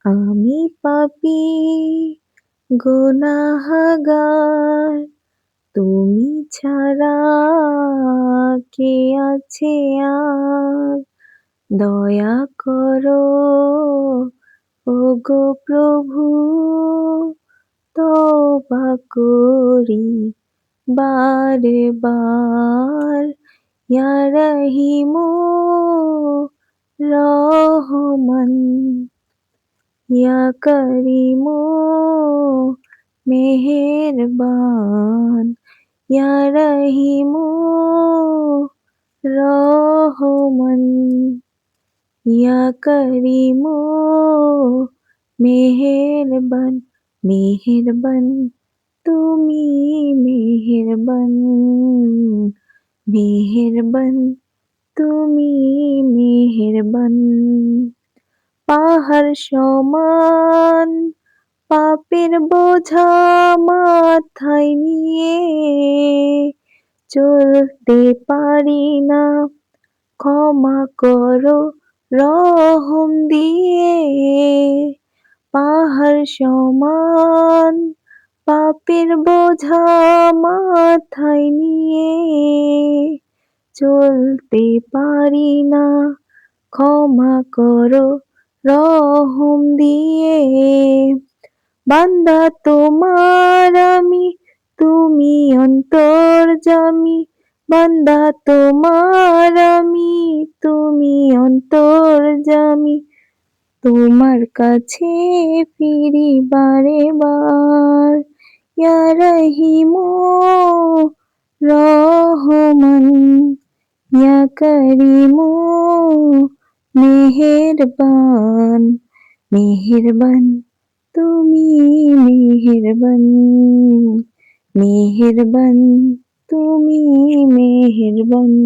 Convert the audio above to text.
আমি পাপী গুনাহগার, তুমি ছাড়া কে আছে আর? দয়া করো ওগো প্রভু, তওবা করি বারে বার। ইয়া রহিমু রহমান, ইয়া করিমু মেহেরবান। ইয়া রহিমু রহমান, ইয়া করিমু মেহেরবান। মেহেরবান তুমি মেহেরবান, মেহেরবান তুমি মেহেরবান। পাহাড় সমান পাপের বোঝা মাথায় নিয়ে চলতে পারি না, ক্ষমা করো রহম দিয়ে। পাহাড় সমান পাপের বোঝা মাথায় নিয়ে চলতে পারি না, ক্ষমা করো রহম দিয়ে। বান্দা তোমার আমি, তুমি অন্তর্যামী। বান্দা তোমার আমি, তুমি অন্তর্যামী। তোমার কাছে ফিরি বারে বার। ইয়া রহিমু রহমান, ইয়া করিমু মেহেরবান। মেহেরবান তুমি মেহেরবান, মেহেরবান তুমি মেহেরবান।